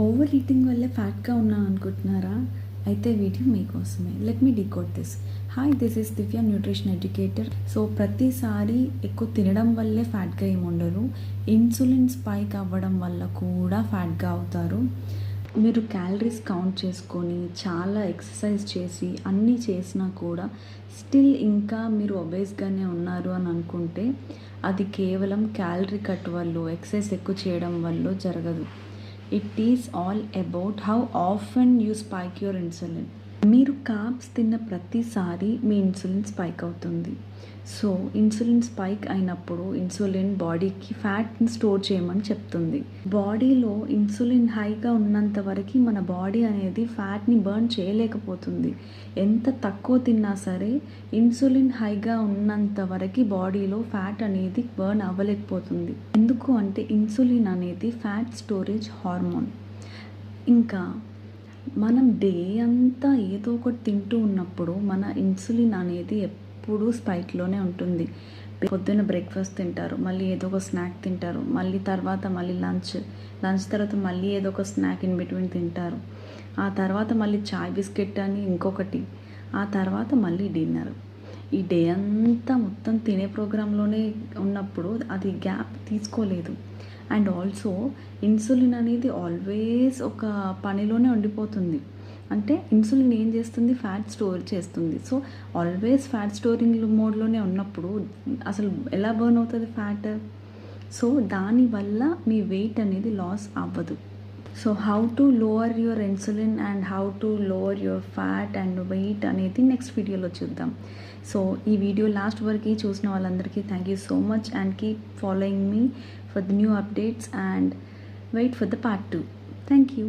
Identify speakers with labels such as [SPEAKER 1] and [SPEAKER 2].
[SPEAKER 1] Over eating వల్లే ఫ్యాట్‌గా ఉన్నా అనుకుంటున్నారా? అయితే వీడియో మీకోసమే. Let me decode this. Hi, this is Divya, nutrition educator. So ప్రతిసారి ఎక్కువ తినడం వల్లే ఫ్యాట్‌గా ఏముండరు. ఇన్సులిన్ స్పైక్ అవ్వడం వల్ల కూడా ఫ్యాట్‌గా అవుతారు. మీరు క్యాలరీస్ కౌంట్ చేసుకొని, చాలా ఎక్సర్సైజ్ చేసి, అన్నీ చేసినా కూడా స్టిల్ ఇంకా మీరు ఒబేస్‌గానే ఉన్నారు అని అనుకుంటే, అది కేవలం క్యాలరీ కట్ వల్లో, ఎక్సర్సైజ్ ఎక్కువ చేయడం వల్లో జరగదు. It is all about how often you spike your insulin. మీరు కార్బ్స్ తిన్న ప్రతిసారి మీ ఇన్సులిన్ స్పైక్ అవుతుంది. సో ఇన్సులిన్ స్పైక్ అయినప్పుడు ఇన్సులిన్ బాడీకి ఫ్యాట్ని స్టోర్ చేయమని చెప్తుంది. బాడీలో ఇన్సులిన్ హైగా ఉన్నంత వరకు మన బాడీ అనేది ఫ్యాట్ని బర్న్ చేయలేకపోతుంది. ఎంత తక్కువ తిన్నా సరే ఇన్సులిన్ హైగా ఉన్నంత వరకు బాడీలో ఫ్యాట్ అనేది బర్న్ అవ్వలేకపోతుంది. ఎందుకు అంటే ఇన్సులిన్ అనేది ఫ్యాట్ స్టోరేజ్ హార్మోన్. ఇంకా మనం డే అంతా ఏదో ఒకటి తింటూ ఉన్నప్పుడు మన ఇన్సులిన్ అనేది ఎప్పుడూ స్పైక్లోనే ఉంటుంది. పొద్దున్న బ్రేక్ఫాస్ట్ తింటారు, మళ్ళీ ఏదో ఒక స్నాక్ తింటారు, మళ్ళీ తర్వాత మళ్ళీ లంచ్ తర్వాత మళ్ళీ ఏదో ఒక స్నాక్ ఇన్ బిట్వీన్ తింటారు, ఆ తర్వాత మళ్ళీ చాయ్ బిస్కెట్ అని ఇంకొకటి, ఆ తర్వాత మళ్ళీ డిన్నర్. ఈ డే అంతా మొత్తం తినే ప్రోగ్రాంలోనే ఉన్నప్పుడు అది గ్యాప్ తీసుకోలేదు. అండ్ ఆల్సో ఇన్సులిన్ అనేది ఆల్వేస్ ఒక పనిలోనే ఉండిపోతుంది. అంటే ఇన్సులిన్ ఏం చేస్తుంది? ఫ్యాట్ స్టోర్ చేస్తుంది. సో ఆల్వేస్ ఫ్యాట్ స్టోరింగ్ మోడ్లోనే ఉన్నప్పుడు అసలు ఎలా బర్న్ అవుతుంది ఫ్యాట్? సో దానివల్ల మీ వెయిట్ అనేది లాస్ అవ్వదు. So how to lower your insulin and how to lower your fat and weight అనేది నెక్స్ట్ వీడియోలో చూద్దాం. సో ఈ వీడియో లాస్ట్ వరకు చూసిన వాళ్ళందరికీ thank you so much and keep following me for the new updates and wait for the part 2. Thank you.